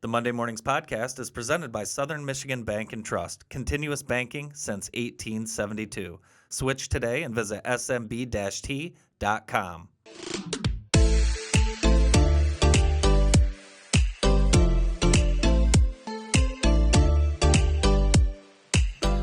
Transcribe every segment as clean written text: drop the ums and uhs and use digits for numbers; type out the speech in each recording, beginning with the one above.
The Monday Mornings podcast is presented by Southern Michigan Bank and Trust, continuous banking since 1872. Switch today and visit smb-t.com.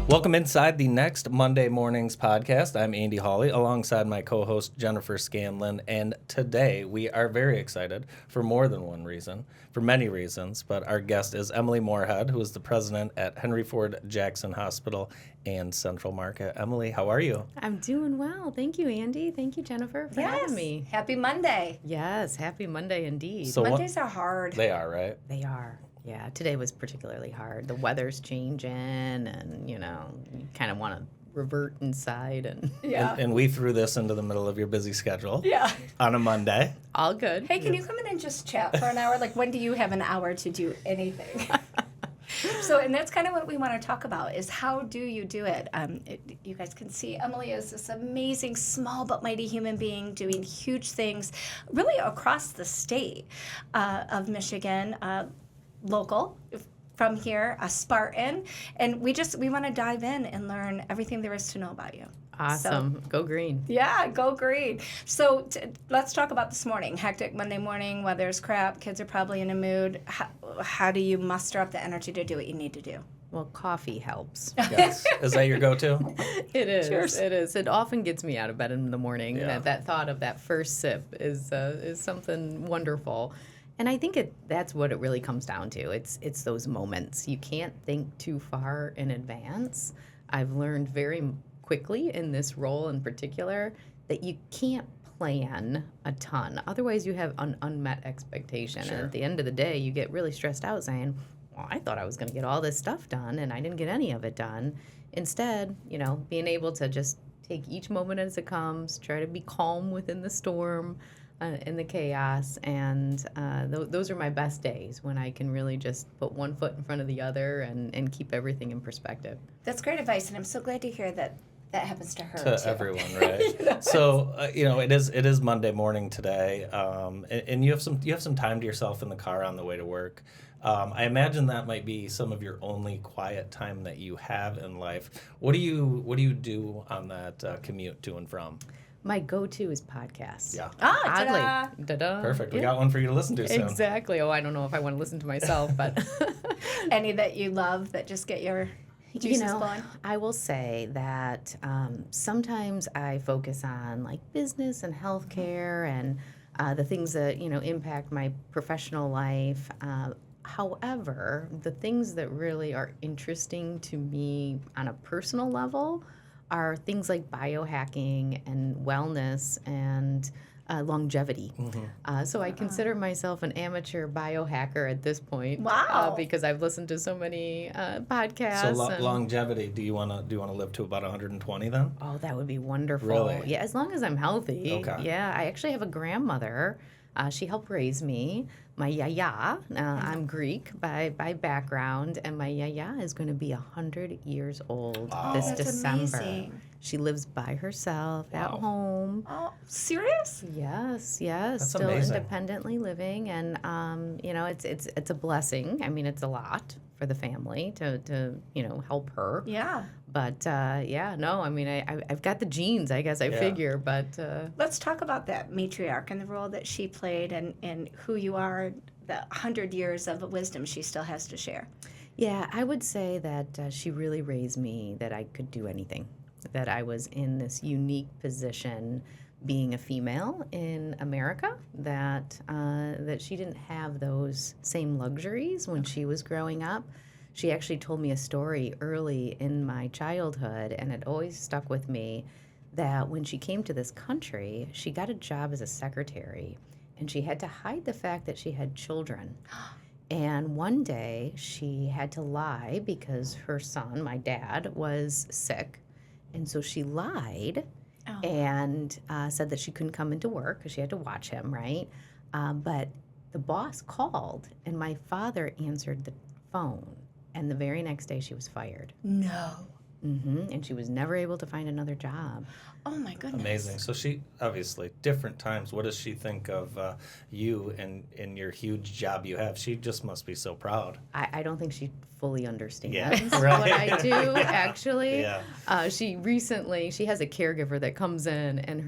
Welcome inside the next Monday Mornings podcast. I'm Andy Hawley alongside my co-host Jennifer Scanlon, and today we are very excited for more than one reason, for many reasons, but our guest is Emily Moorhead, who is the president at Henry Ford Jackson Hospital and Central Market. Emily, how are you? I'm doing well. Thank you, Andy. Thank you, Jennifer, for having me. Happy Monday. Yes, happy Monday indeed. So Mondays are hard. They are, right? They are. Yeah, today was particularly hard. The weather's changing, and, you kind of want to revert inside. And we threw this into the middle of your busy schedule. Yeah. On a Monday. All good. Hey, can you come in and just chat for an hour? Like, when do you have an hour to do anything? And that's kind of what we want to talk about is how do you do it? You guys can see Emily is this amazing, small but mighty human being doing huge things really across the state of Michigan, local from here, a Spartan. And we want to dive in and learn everything there is to know about you. Awesome. Go green. Yeah, go green. So let's talk about this morning. Hectic Monday morning, weather's crap, kids are probably in a mood. How do you muster up the energy to do what you need to do? Well, coffee helps. Yes. Is that your go-to? It is. Cheers. It is. It often gets me out of bed in the morning. Yeah. That thought of that first sip is something wonderful. And I think that's what it really comes down to. It's those moments. You can't think too far in advance. I've learned very quickly in this role in particular that you can't plan a ton. Otherwise, you have an unmet expectation. Sure. And at the end of the day, you get really stressed out saying, well, I thought I was going to get all this stuff done, and I didn't get any of it done. Instead, being able to just take each moment as it comes, try to be calm within the storm, in the chaos, and those are my best days when I can really just put one foot in front of the other and keep everything in perspective. That's great advice, and I'm so glad to hear that happens to her To too. everyone, right? So, it is Monday morning today, and you have some time to yourself in the car on the way to work. I imagine that might be some of your only quiet time that you have in life. What do you do on that commute to and from? My go-to is podcasts. Yeah. Oddly. Ta-da. Perfect. We Yeah. got one for you to listen to soon. Exactly. Oh, I don't know if I want to listen to myself, but Any that you love that just get your juices flowing? I will say that sometimes I focus on like business and healthcare and the things that impact my professional life. However, the things that really are interesting to me on a personal level are things like biohacking and wellness and longevity. Mm-hmm. So I consider myself an amateur biohacker at this point. Wow. Because I've listened to so many podcasts. So and- longevity. Do you want to live to about 120 then? Oh, that would be wonderful. Really? Yeah, as long as I'm healthy. Okay. Yeah, I actually have a grandmother. She helped raise me. My yaya, I'm Greek by background, and my yaya is going to be 100 years old this That's December. amazing. She lives by herself at Wow. home. Oh, serious? Yes, That's still amazing. independently living, and it's a blessing. I mean, it's a lot for the family to help her. Yeah. But I've got the genes, I guess I Yeah. figure. But Let's talk about that matriarch and the role that she played and who you are, the 100 years of wisdom she still has to share. yeah, I would say that she really raised me that I could do anything, that I was in this unique position being a female in America, that she didn't have those same luxuries when she was growing up. She actually told me a story early in my childhood, and it always stuck with me, that when she came to this country, she got a job as a secretary, and she had to hide the fact that she had children. And one day she had to lie because her son, my dad, was sick. And so she lied and said that she couldn't come into work because she had to watch him, right? But the boss called, and my father answered the phone. And the very next day she was fired. No. And she was never able to find another job. Oh my goodness. Amazing. So she, obviously, different times. What does she think of you and your huge job you have? She just must be so proud. I don't think she fully understands right. what I do, actually. Yeah. She has a caregiver that comes in, and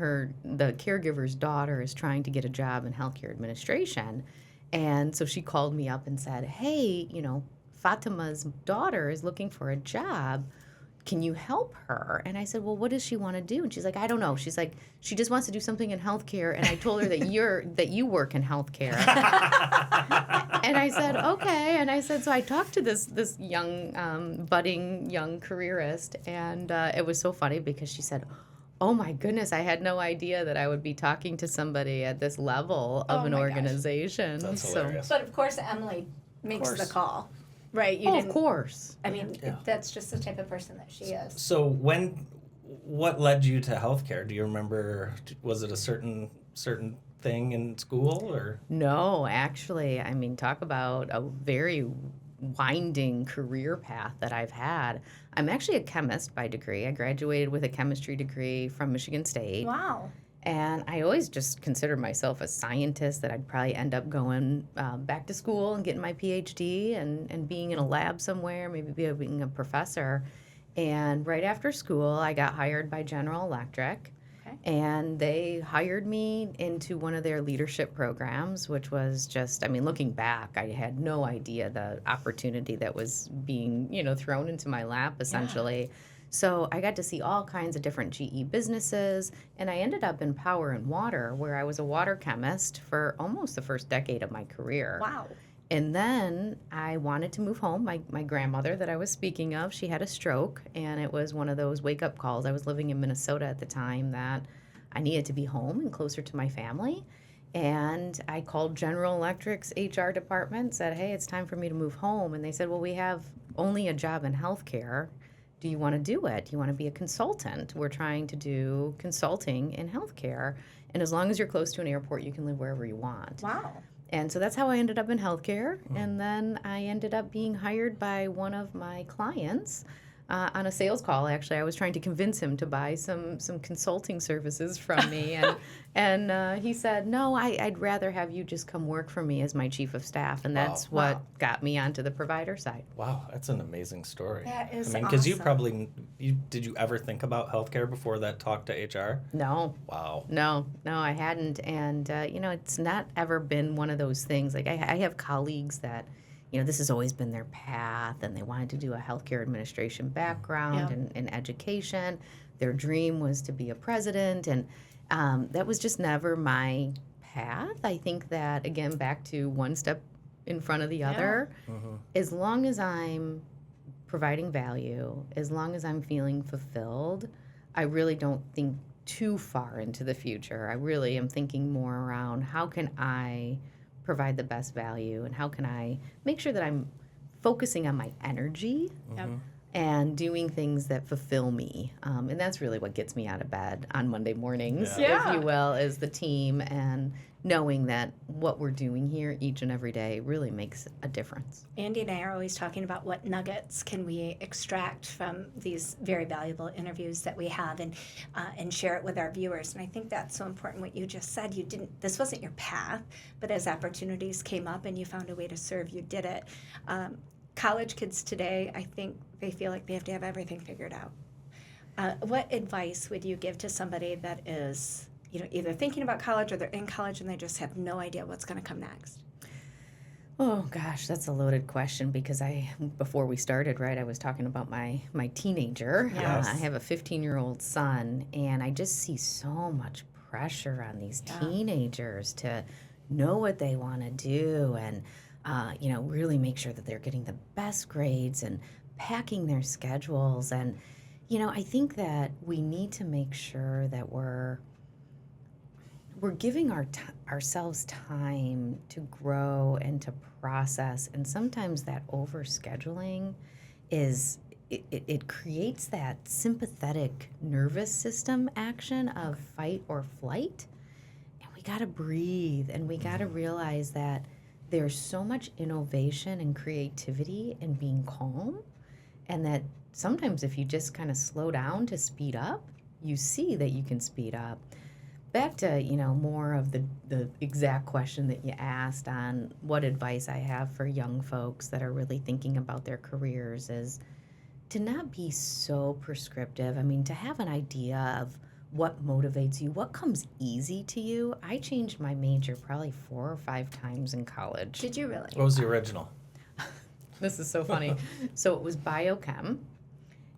the caregiver's daughter is trying to get a job in healthcare administration. And so she called me up and said, hey, Fatima's daughter is looking for a job. Can you help her? And I said, well, what does she want to do? And she's like, I don't know. She's like, she just wants to do something in healthcare. And I told her that you work in healthcare. And I said, okay. And I said, so I talked to this young, budding young careerist, and it was so funny because she said, oh my goodness, I had no idea that I would be talking to somebody at this level of an organization. That's hilarious. But of course, Emily makes the call. Right, of course. I mean, that's just the type of person that she is. So what led you to healthcare? Do you remember? Was it a certain thing in school, or? No, actually, I mean, talk about a very winding career path that I've had. I'm actually a chemist by degree. I graduated with a chemistry degree from Michigan State. Wow. And I always just considered myself a scientist, that I'd probably end up going back to school and getting my PhD and being in a lab somewhere, maybe being a professor. And right after school, I got hired by General Electric. Okay. And they hired me into one of their leadership programs, which was just, I mean, looking back, I had no idea the opportunity that was being, thrown into my lap, essentially. Yeah. So I got to see all kinds of different GE businesses, and I ended up in power and water, where I was a water chemist for almost the first decade of my career. Wow. And then I wanted to move home. My grandmother that I was speaking of, she had a stroke, and it was one of those wake-up calls. I was living in Minnesota at the time, that I needed to be home and closer to my family. And I called General Electric's HR department, said, hey, it's time for me to move home. And they said, well, we have only a job in healthcare. Do you want to do it? Do you want to be a consultant? We're trying to do consulting in healthcare. And as long as you're close to an airport, you can live wherever you want. Wow. And so that's how I ended up in healthcare. And then I ended up being hired by one of my clients on a sales call. Actually, I was trying to convince him to buy some consulting services from me. And he said, no, I'd rather have you just come work for me as my chief of staff. And that's what got me onto the provider side. Wow, that's an amazing story. That is because awesome. Did you ever think about healthcare before that talk to HR? No. Wow. No, I hadn't. And, it's not ever been one of those things. Like, I have colleagues that, this has always been their path, and they wanted to do a healthcare administration background and education. Their dream was to be a president, and that was just never my path. I think that, again, back to one step in front of the other, as long as I'm providing value, as long as I'm feeling fulfilled, I really don't think too far into the future. I really am thinking more around, how can I provide the best value, and how can I make sure that I'm focusing on my energy and doing things that fulfill me. And that's really what gets me out of bed on Monday mornings, if you will, is the team, and knowing that what we're doing here each and every day really makes a difference. Andy and I are always talking about what nuggets can we extract from these very valuable interviews that we have, and share it with our viewers. And I think that's so important what you just said. This wasn't your path, but as opportunities came up and you found a way to serve, you did it. College kids today, I think they feel like they have to have everything figured out. What advice would you give to somebody that is, either thinking about college or they're in college and they just have no idea what's going to come next? Oh gosh, that's a loaded question, because before we started, right, I was talking about my teenager. Yes. I have a 15-year-old son, and I just see so much pressure on these teenagers to know what they want to do, and really make sure that they're getting the best grades and packing their schedules. And I think that we need to make sure that we're giving ourselves time to grow and to process. And sometimes that overscheduling it creates that sympathetic nervous system action of fight or flight. And we got to breathe, and we got to realize that there's so much innovation and creativity in being calm and that sometimes if you just kind of slow down to speed up, you see that you can speed up. Back to, more of the exact question that you asked on what advice I have for young folks that are really thinking about their careers is to not be so prescriptive. I mean, to have an idea of what motivates you, what comes easy to you. I changed my major probably 4 or 5 times in college. Did you really? What was the original? This is so funny. So it was biochem,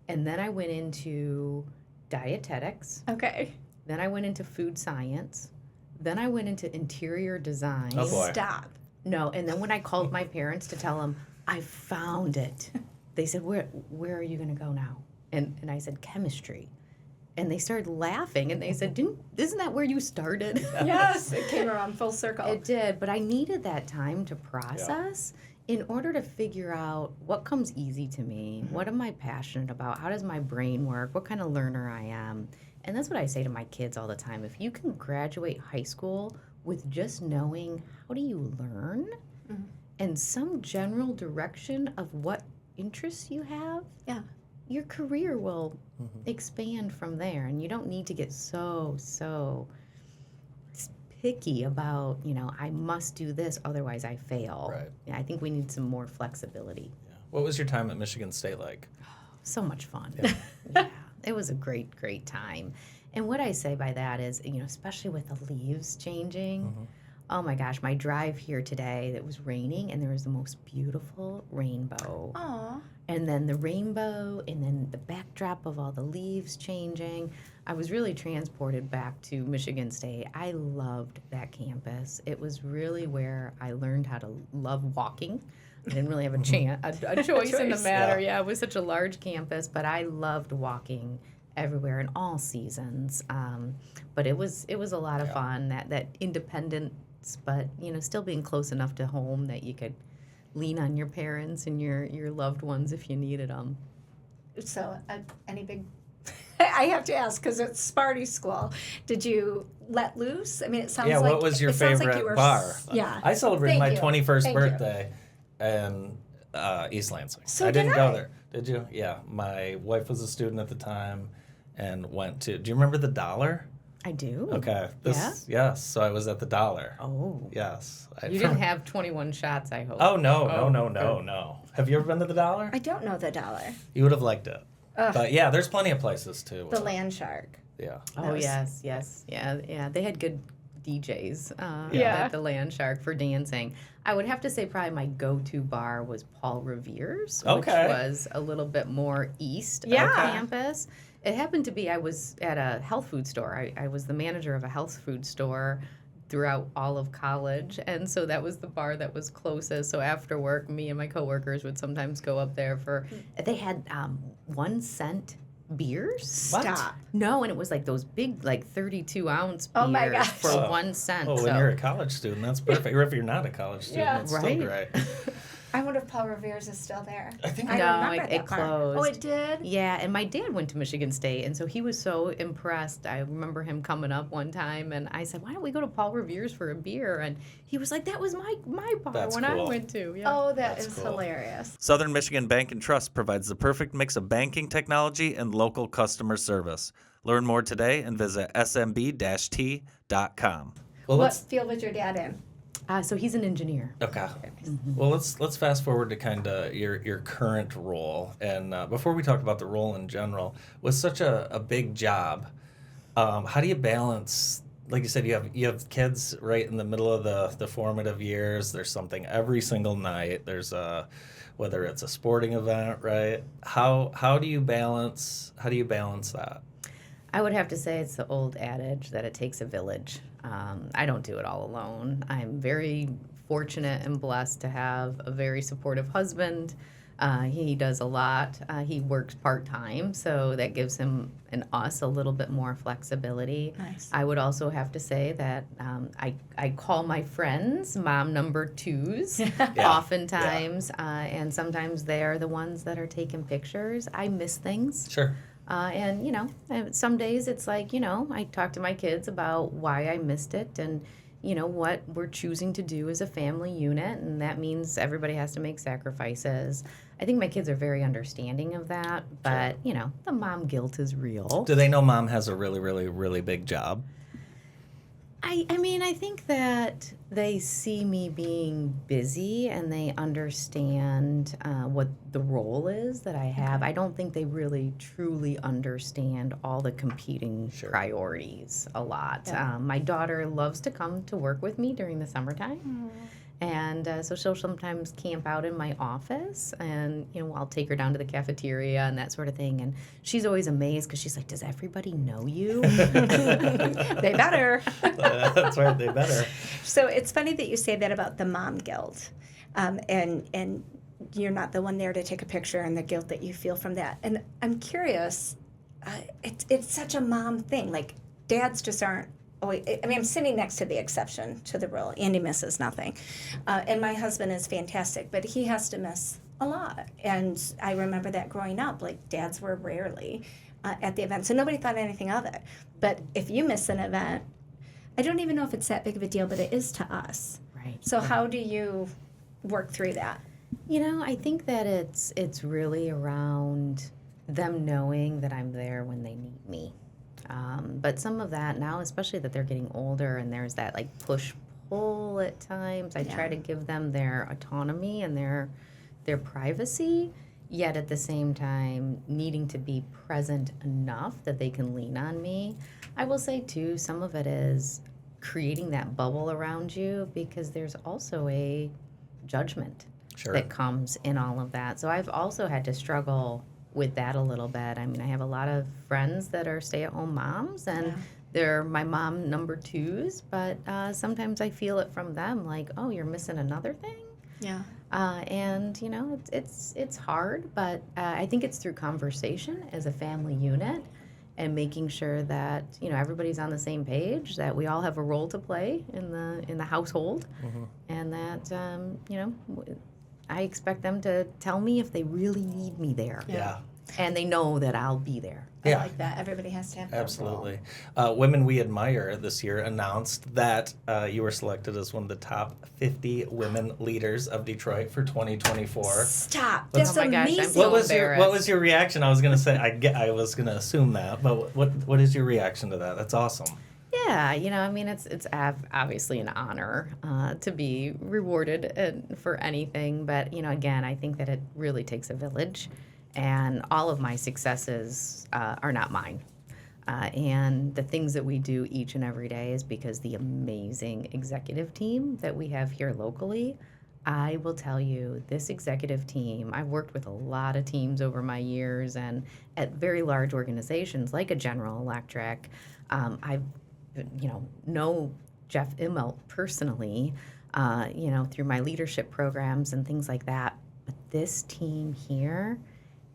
and then I went into dietetics. Okay. Then I went into food science. Then I went into interior design. Oh, boy. Stop. No, and then when I called my parents to tell them I found it, they said, "Where are you going to go now?" And I said, "Chemistry." And they started laughing, and they said, "Isn't that where you started?" Yes, it came around full circle. It did, but I needed that time to process in order to figure out what comes easy to me, what am I passionate about, how does my brain work, what kind of learner I am. And that's what I say to my kids all the time. If you can graduate high school with just knowing how do you learn and some general direction of what interests you have, Yeah. your career will expand from there. And you don't need to get so picky about, I must do this, otherwise I fail. Right. Yeah, I think we need some more flexibility. Yeah. What was your time at Michigan State like? So much fun. Yeah. Yeah, it was a great time. And what I say by that is, especially with the leaves changing, oh my gosh, my drive here today, it was raining and there was the most beautiful rainbow. Aw. And then the rainbow and then the backdrop of all the leaves changing. I was really transported back to Michigan State. I loved that campus. It was really where I learned how to love walking. I didn't really have a choice in the matter. Yeah, it was such a large campus, but I loved walking everywhere in all seasons. But it was a lot of fun, that independence, but still being close enough to home that you could lean on your parents and your loved ones if you needed them. So, any big... I have to ask, because it's Sparty School. Did you let loose? I mean, it sounds like... Yeah, what was your favorite bar? Yeah. I celebrated my Thank you. 21st Thank you. birthday in East Lansing. So I didn't did go I. there. Did you? Yeah. My wife was a student at the time and went to... Do you remember the Dollar? I do. Okay. Yes. So I was at the Dollar. Oh. Yes. You didn't have 21 shots, I hope. Oh, no. good. No. Have you ever been to the Dollar? I don't know the Dollar. You would have liked it. Ugh. But yeah, there's plenty of places too. The Land Shark. Yeah. Oh, was- yes. Yeah. They had good DJs Yeah. at the Land Shark for dancing. I would have to say probably my go-to bar was Paul Revere's, Okay. which was a little bit more east Yeah. of campus. It happened to be I was at a health food store. I was the manager of a health food store throughout all of college, and so that was the bar that was closest. So after work, me and my coworkers would sometimes go up there for. They had 1 cent beers. What? Stop. No, and it was like those big, 32-ounce beers Oh my gosh. for Oh. 1 cent. Oh, when you're a college student, that's perfect. Or if you're not a college student, Yeah. that's right. still great. I wonder if Paul Revere's is still there. I think No, remember it that bar. closed. Oh, it did? Yeah, and my dad went to Michigan State, and so he was so impressed. I remember him coming up one time, and I said, "Why don't we go to Paul Revere's for a beer?" And he was like, "That was my bar That's when I cool. went to." Yeah. Oh, That's is cool. hilarious. Southern Michigan Bank and Trust provides the perfect mix of banking technology and local customer service. Learn more today and visit smb-t.com. Well, What field was your dad in? So he's an engineer. Okay. Well, let's fast forward to kind of your current role, and before we talk about the role in general, with such a big job, how do you balance? Like you said, you have kids right in the middle of the formative years. There's something every single night. There's whether it's a sporting event, right? How do you balance that? I would have to say it's the old adage that it takes a village. I don't do it all alone. I'm very fortunate and blessed to have a very supportive husband. He does a lot. He works part-time, so that gives him and us a little bit more flexibility. Nice. I would also have to say that I call my friends mom number twos oftentimes, and sometimes they're the ones that are taking pictures. I miss things. Sure. And some days it's like, I talk to my kids about why I missed it. And, what we're choosing to do as a family unit, and that means everybody has to make sacrifices. I think my kids are very understanding of that, but, the mom guilt is real. Do they know mom has a really, really, really big job? I think that they see me being busy and they understand what the role is that I have. I don't think they really truly understand all the competing priorities a lot. Yeah. My daughter loves to come to work with me during the summertime. And so she'll sometimes camp out in my office, and I'll take her down to the cafeteria and that sort of thing. And she's always amazed because she's like, "Does everybody know you?" They better. That's right, they better. So it's funny that you say that about the mom guilt, and you're not the one there to take a picture, and the guilt that you feel from that. And I'm curious, it's such a mom thing. Like dads just aren't. I'm sitting next to the exception to the rule. Andy misses nothing. And my husband is fantastic, but he has to miss a lot. And I remember that growing up, like dads were rarely at the event. So nobody thought anything of it. But if you miss an event, I don't even know if it's that big of a deal, but it is to us. Right. So how do you work through that? I think that it's really around them knowing that I'm there when they need me. But some of that now, especially that they're getting older and there's that like push-pull at times, I try to give them their autonomy and their privacy, yet at the same time needing to be present enough that they can lean on me. I will say too, some of it is creating that bubble around you because there's also a judgment that comes in all of that. So I've also had to struggle with that a little bit. I have a lot of friends that are stay-at-home moms, and they're my mom number twos, but sometimes I feel it from them, like, oh, you're missing another thing? Yeah. And, it's hard, but I think it's through conversation as a family unit and making sure that, everybody's on the same page, that we all have a role to play in the household, and that, I expect them to tell me if they really need me there. Yeah. And they know that I'll be there. I like that. Everybody has to have that Absolutely. Women We Admire this year announced that you were selected as one of the top 50 women leaders of Detroit for 2024. Stop. That's Oh my gosh, I'm amazing. so What was your reaction? I was going to say, I was going to assume that, but what is your reaction to that? That's awesome. Yeah, it's obviously an honor to be rewarded for anything. But, again, I think that it really takes a village. And all of my successes are not mine. And the things that we do each and every day is because the amazing executive team that we have here locally. I will tell you, this executive team, I've worked with a lot of teams over my years and at very large organizations like a General Electric. I've know Jeff Immelt personally, through my leadership programs and things like that. But this team here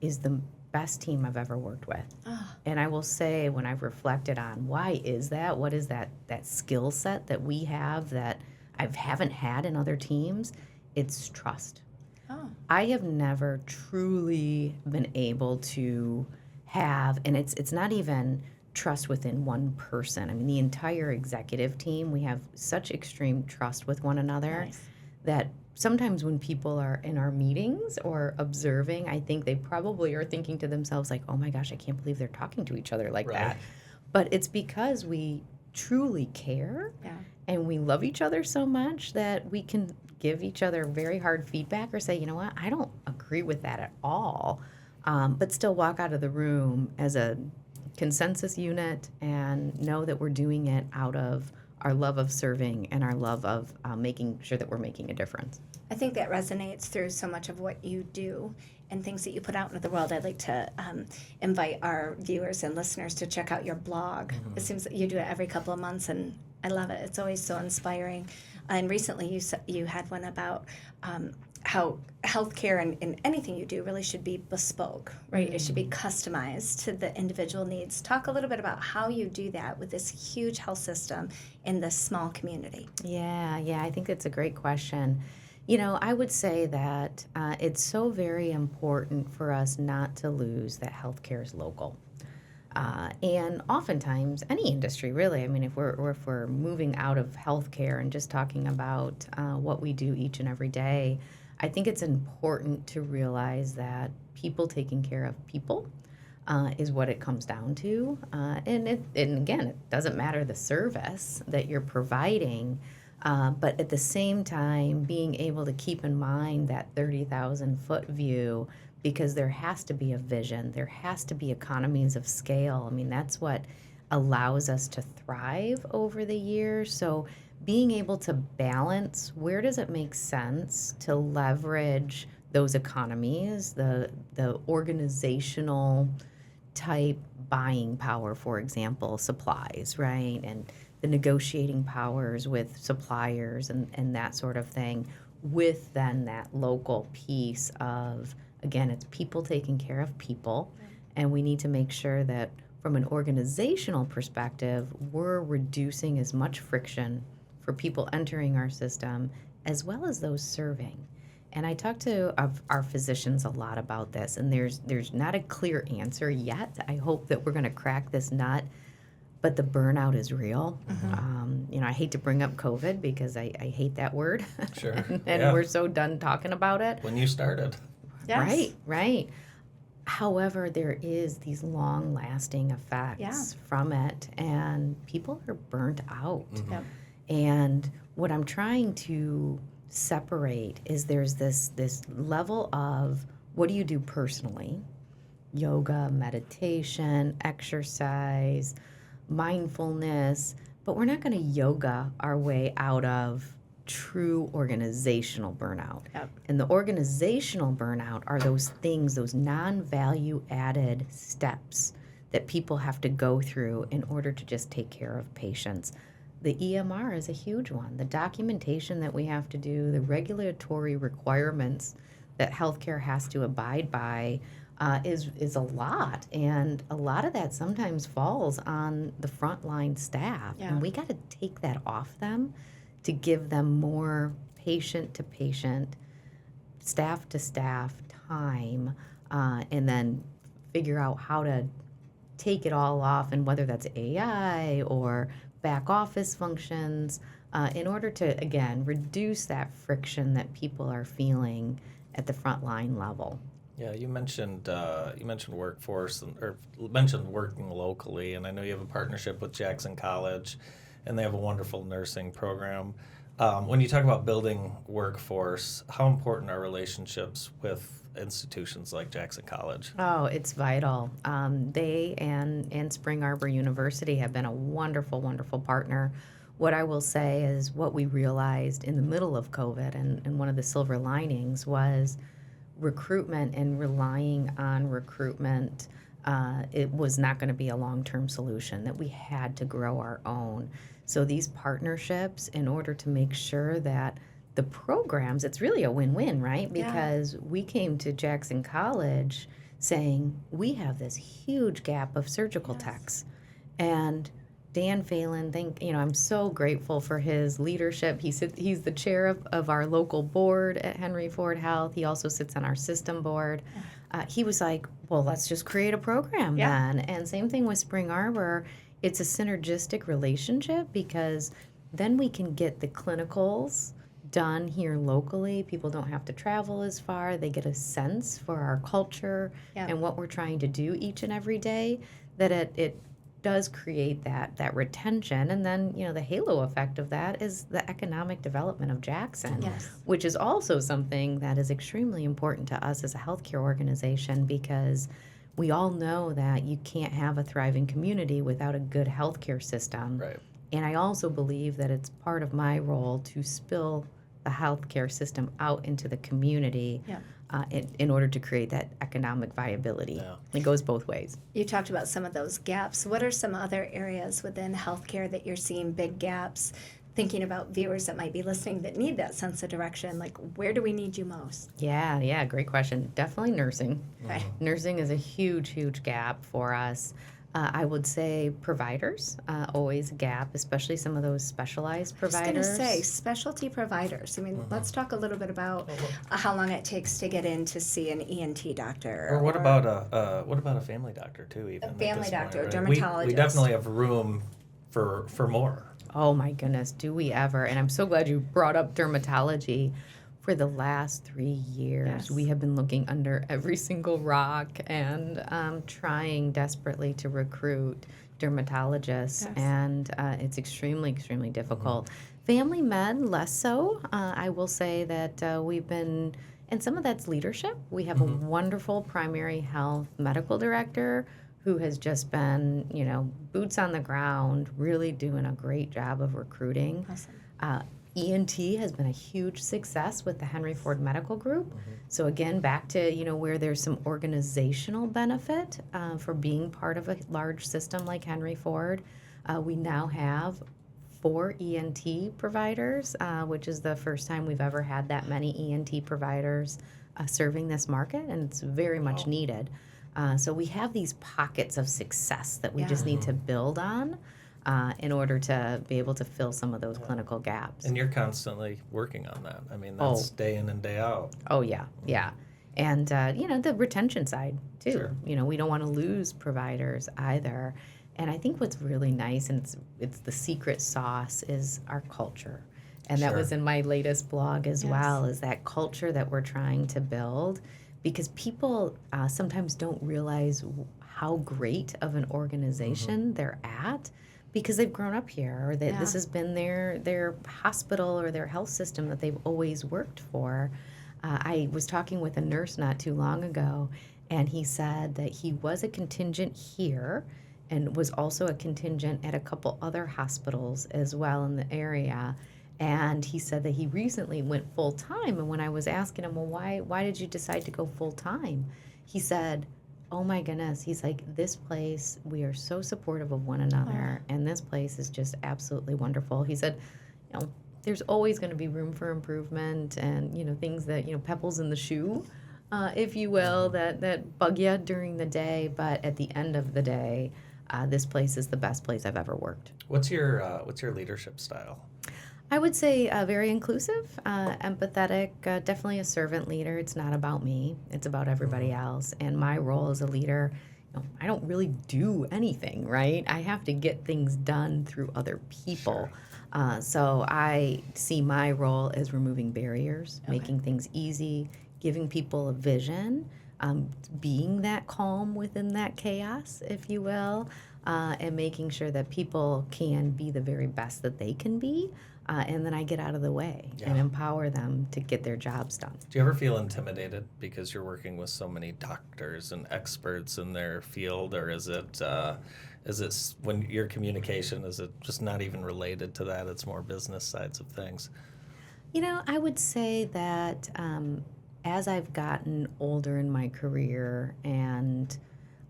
is the best team I've ever worked with. And I will say, when I've reflected on why is that, what is that skill set that we have that I haven't had in other teams, it's trust. I have never truly been able to have, and it's not even trust within one person. The entire executive team, we have such extreme trust with one another that sometimes when people are in our meetings or observing, I think they probably are thinking to themselves like, oh my gosh, I can't believe they're talking to each other like that. But it's because we truly care and we love each other so much that we can give each other very hard feedback or say, you know what, I don't agree with that at all, but still walk out of the room as a consensus unit and know that we're doing it out of our love of serving and our love of making sure that we're making a difference. I think that resonates through so much of what you do and things that you put out into the world. I'd like to invite our viewers and listeners to check out your blog. It seems that you do it every couple of months, and I love it. It's always so inspiring. And recently you had one about how healthcare and anything you do really should be bespoke, right? It should be customized to the individual needs. Talk a little bit about how you do that with this huge health system in this small community. Yeah, I think it's a great question. I would say that it's so very important for us not to lose that healthcare is local. And oftentimes, any industry really. I mean, if we're moving out of healthcare and just talking about what we do each and every day, I think it's important to realize that people taking care of people is what it comes down to. And again, it doesn't matter the service that you're providing, but at the same time, being able to keep in mind that 30,000 foot view, because there has to be a vision, there has to be economies of scale. I mean, that's what allows us to thrive over the years. So being able to balance, where does it make sense to leverage those economies, the organizational type buying power, for example, supplies, right? And the negotiating powers with suppliers and that sort of thing, with then that local piece of, again, it's people taking care of people. And we need to make sure that from an organizational perspective, we're reducing as much friction for people entering our system as well as those serving. And I talk to our physicians a lot about this, and there's not a clear answer yet. I hope that we're going to crack this nut, but the burnout is real. I hate to bring up COVID because I hate that word. Sure. and we're so done talking about it. When you started. Yes. Right. However, there is these long-lasting effects from it, and people are burnt out. Yep. And what I'm trying to separate is there's this level of what do you do personally? Yoga, meditation, exercise, mindfulness, but we're not going to yoga our way out of true organizational burnout. Yep. And the organizational burnout are those things, those non-value added steps that people have to go through in order to just take care of patients. The EMR is a huge one. The documentation that we have to do, the regulatory requirements that healthcare has to abide by is a lot. And a lot of that sometimes falls on the frontline staff. Yeah. And we got to take that off them to give them more patient-to-patient, staff-to-staff time, and then figure out how to take it all off, and whether that's AI or back office functions, in order to, again, reduce that friction that people are feeling at the frontline level. Yeah, you mentioned workforce or mentioned working locally, and I know you have a partnership with Jackson College, and they have a wonderful nursing program. When you talk about building workforce, how important are relationships with institutions like Jackson College? Oh, it's vital. They and Spring Arbor University have been a wonderful, wonderful partner. What I will say is what we realized in the middle of COVID, and one of the silver linings was recruitment and relying on recruitment. It was not going to be a long-term solution, that we had to grow our own. So these partnerships, in order to make sure that the programs, it's really a win-win, right? Because we came to Jackson College saying, we have this huge gap of surgical techs. And Dan Phelan, I'm so grateful for his leadership. He's the chair of our local board at Henry Ford Health. He also sits on our system board. He was like, well, let's just create a program then. And same thing with Spring Arbor. It's a synergistic relationship, because then we can get the clinicals done here locally. People don't have to travel as far. They get a sense for our culture and what we're trying to do each and every day, that it does create that retention. And then, the halo effect of that is the economic development of Jackson, which is also something that is extremely important to us as a healthcare organization, because we all know that you can't have a thriving community without a good healthcare system. Right. And I also believe that it's part of my role to spill the healthcare system out into the community in order to create that economic viability. Yeah. It goes both ways. You talked about some of those gaps. What are some other areas within healthcare that you're seeing big gaps? Thinking about viewers that might be listening that need that sense of direction, like where do we need you most? Yeah, great question. Definitely nursing. Okay. Nursing is a huge, huge gap for us. I would say providers, always a gap, especially some of those specialized I was providers. going to say specialty providers. I mean, let's talk a little bit about how long it takes to get in to see an ENT doctor. Or what about a family doctor too? Even A at family this doctor, point, a right? We dermatologist. definitely have room for more. Oh my goodness, do we ever? And I'm so glad you brought up dermatology. For the last 3 years, Yes. we have been looking under every single rock and trying desperately to recruit dermatologists, Yes. and it's extremely, extremely difficult. Family med, less so. I will say that we've been, and some of that's leadership. We have a wonderful primary health medical director who has just been, boots on the ground, really doing a great job of recruiting. Awesome. ENT has been a huge success with the Henry Ford Medical Group. So again, back to where there's some organizational benefit for being part of a large system like Henry Ford. We now have 4 ENT providers, which is the first time we've ever had that many ENT providers serving this market, and it's very much needed. So we have these pockets of success that we just need to build on. In order to be able to fill some of those clinical gaps. And you're constantly working on that. I mean, that's day in and day out. Oh, yeah, yeah. And, the retention side, too. Sure. We don't want to lose providers either. And I think what's really nice, and it's the secret sauce, is our culture. And that was in my latest blog as well, is that culture that we're trying to build. Because people sometimes don't realize how great of an organization they're at, because they've grown up here, or that this has been their hospital or their health system that they've always worked for. I was talking with a nurse not too long ago, and he said that he was a contingent here and was also a contingent at a couple other hospitals as well in the area. And he said that he recently went full-time, and when I was asking him, well, why did you decide to go full-time? He said, oh my goodness, he's like, this place, we are so supportive of one another, and this place is just absolutely wonderful. He said, there's always going to be room for improvement, and things that pebbles in the shoe, if you will, that bug you during the day, but at the end of the day, this place is the best place I've ever worked. What's your leadership style? I would say very inclusive, empathetic, definitely a servant leader. It's not about me. It's about everybody else. And my role as a leader, I don't really do anything, right? I have to get things done through other people. So I see my role as removing barriers, making things easy, giving people a vision, being that calm within that chaos, if you will, and making sure that people can be the very best that they can be. And then I get out of the way and empower them to get their jobs done. Do you ever feel intimidated because you're working with so many doctors and experts in their field, or is it when your communication, is it just not even related to that? It's more business sides of things. I would say that as I've gotten older in my career, and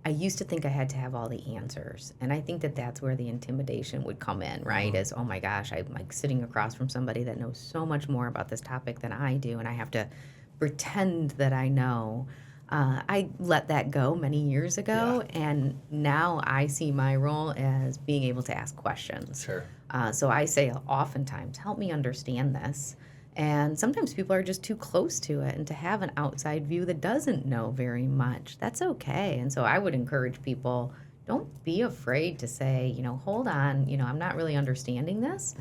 I used to think I had to have all the answers. And I think that that's where the intimidation would come in, right? As, oh my gosh, I'm like sitting across from somebody that knows so much more about this topic than I do, and I have to pretend that I know. I let that go many years ago, and now I see my role as being able to ask questions. Sure. So I say oftentimes, help me understand this. And sometimes people are just too close to it, and to have an outside view that doesn't know very much, that's okay. And so I would encourage people, don't be afraid to say, hold on, I'm not really understanding this,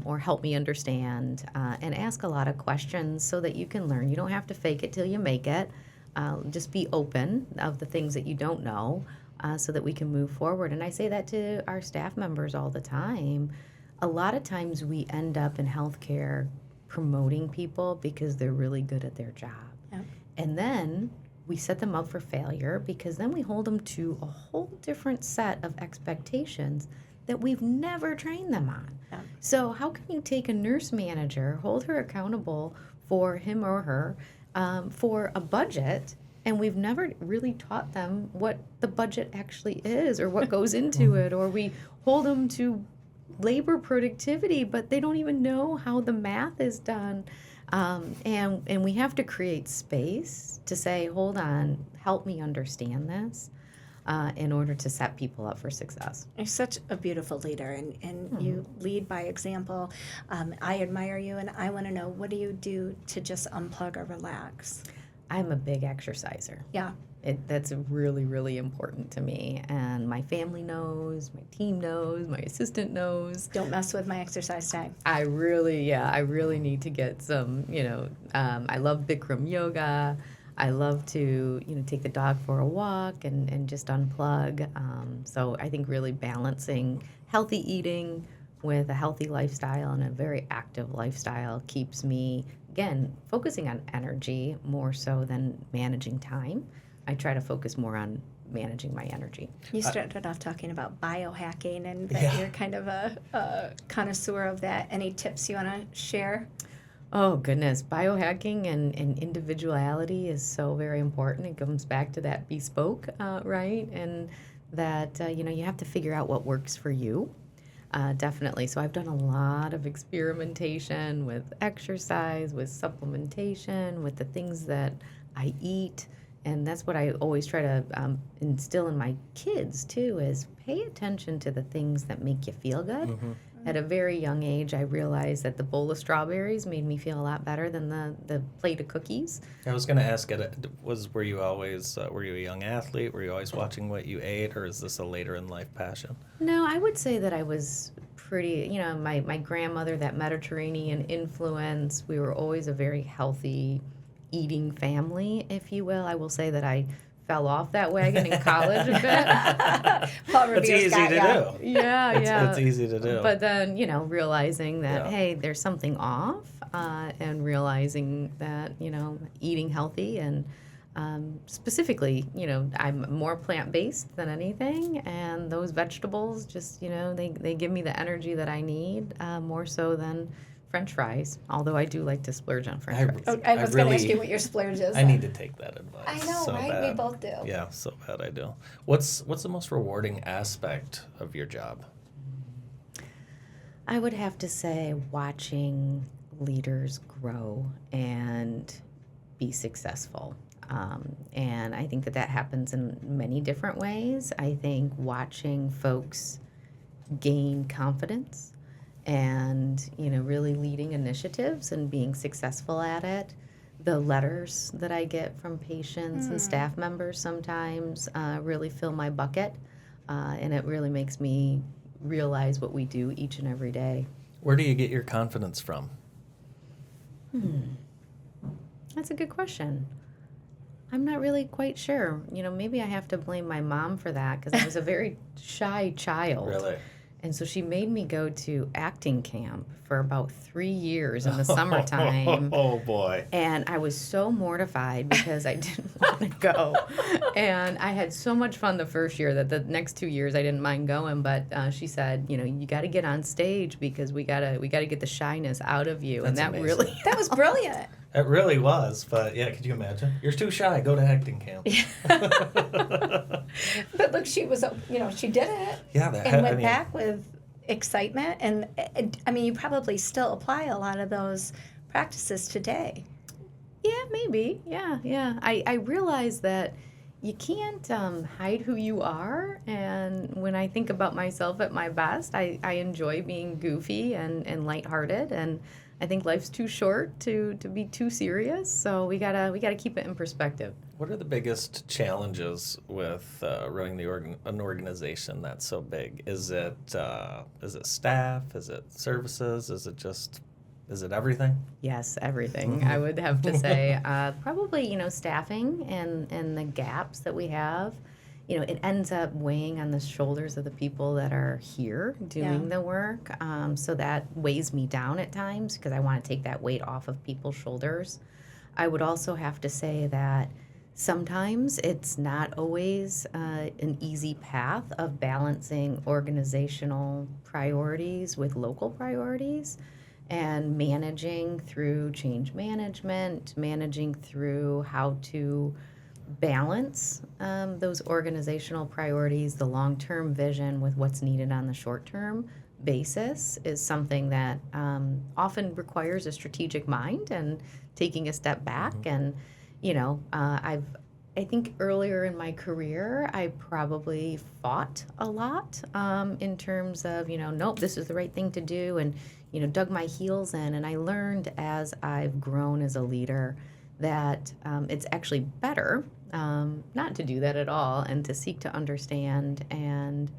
or help me understand, and ask a lot of questions so that you can learn. You don't have to fake it till you make it. Just be open of the things that you don't know, so that we can move forward. And I say that to our staff members all the time. A lot of times we end up in healthcare promoting people because they're really good at their job. Yep. And then we set them up for failure because then we hold them to a whole different set of expectations that we've never trained them on. Yep. So how can you take a nurse manager, hold her accountable for him or her for a budget, and we've never really taught them what the budget actually is or what goes into it, or we hold them to labor productivity, but they don't even know how the math is done. And we have to create space to say, hold on, help me understand this. in order to set people up for success. You're such a beautiful leader, and you lead by example. I admire you, and I want to know, what do you do to just unplug or relax? I'm a big exerciser. Yeah. That's really, really important to me. And my family knows, my team knows, my assistant knows. Don't mess with my exercise time. I really need to get some, I love Bikram yoga. I love to, take the dog for a walk and just unplug. So I think really balancing healthy eating with a healthy lifestyle and a very active lifestyle keeps me, again, focusing on energy more so than managing time. I try to focus more on managing my energy. You started off talking about biohacking and that you're kind of a connoisseur of that. Any tips you want to share? Oh, goodness. Biohacking and individuality is so very important. It comes back to that bespoke, right? And that, you have to figure out what works for you. Definitely. So I've done a lot of experimentation with exercise, with supplementation, with the things that I eat. And that's what I always try to instill in my kids, too, is pay attention to the things that make you feel good. Mm-hmm. At a very young age, I realized that the bowl of strawberries made me feel a lot better than the plate of cookies. I was going to ask, were you always, were you a young athlete? Were you always watching what you ate, or is this a later in life passion? No, I would say that I was pretty, my grandmother, that Mediterranean influence, we were always a very healthy eating family, if you will. I will say that I fell off that wagon in college a bit. It's easy to do. Yeah. It's easy to do. But then, realizing that, hey, there's something off, and realizing that, eating healthy and specifically, I'm more plant-based than anything, and those vegetables just, they give me the energy that I need, more so than French fries, although I do like to splurge on French fries. I was going to ask you what your splurge is. I need to take that advice. I know, so right? bad. We both do. Yeah, so bad I do. What's the most rewarding aspect of your job? I would have to say watching leaders grow and be successful. And I think that happens in many different ways. I think watching folks gain confidence and, really leading initiatives and being successful at it. The letters that I get from patients and staff members sometimes really fill my bucket, and it really makes me realize what we do each and every day. Where do you get your confidence from? That's a good question. I'm not really quite sure. Maybe I have to blame my mom for that because I was a very shy child. Really? And so she made me go to acting camp for about 3 years in the summertime. Oh, boy. And I was so mortified because I didn't want to go. And I had so much fun the first year that the next 2 years I didn't mind going. But she said, you got to get on stage because we gotta get the shyness out of you. That's and that amazing. really That was brilliant. It really was, but yeah, could you imagine? You're too shy. Go to acting camp. But look, she was, she did it. Yeah, and went back with excitement. And you probably still apply a lot of those practices today. Yeah, maybe. Yeah. I realize that you can't hide who you are. And when I think about myself at my best, I enjoy being goofy and lighthearted. And I think life's too short to be too serious, so we gotta keep it in perspective. What are the biggest challenges with running an organization that's so big? Is it staff? Is it services? Is it everything? Yes, everything. I would have to say probably staffing and the gaps that we have. It ends up weighing on the shoulders of the people that are here doing the work. So that weighs me down at times because I want to take that weight off of people's shoulders. I would also have to say that sometimes it's not always an easy path of balancing organizational priorities with local priorities and managing through change management, managing through how to balance those organizational priorities, the long-term vision with what's needed on the short-term basis is something that often requires a strategic mind and taking a step back. And, I've I think earlier in my career, I probably fought a lot in terms of, nope, this is the right thing to do, and, dug my heels in. And I learned as I've grown as a leader that it's actually better not to do that at all and to seek to understand and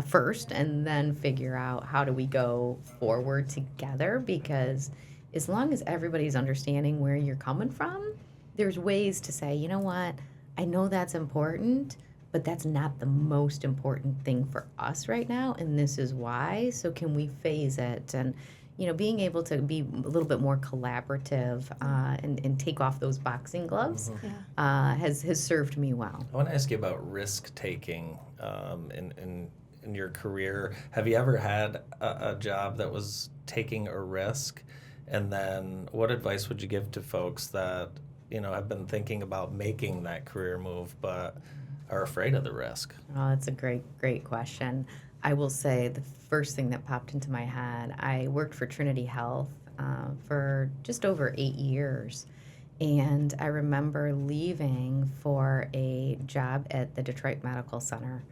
first and then figure out how do we go forward together, because as long as everybody's understanding where you're coming from, there's ways to say, you know what, I know that's important, but that's not the most important thing for us right now, and this is why. So can we phase it? And being able to be a little bit more collaborative and take off those boxing gloves has served me well. I want to ask you about risk taking in your career. Have you ever had a job that was taking a risk? And then what advice would you give to folks that have been thinking about making that career move, but are afraid of the risk? Oh, that's a great question. I will say the first thing that popped into my head, I worked for Trinity Health for just over 8 years. And I remember leaving for a job at the Detroit Medical Center.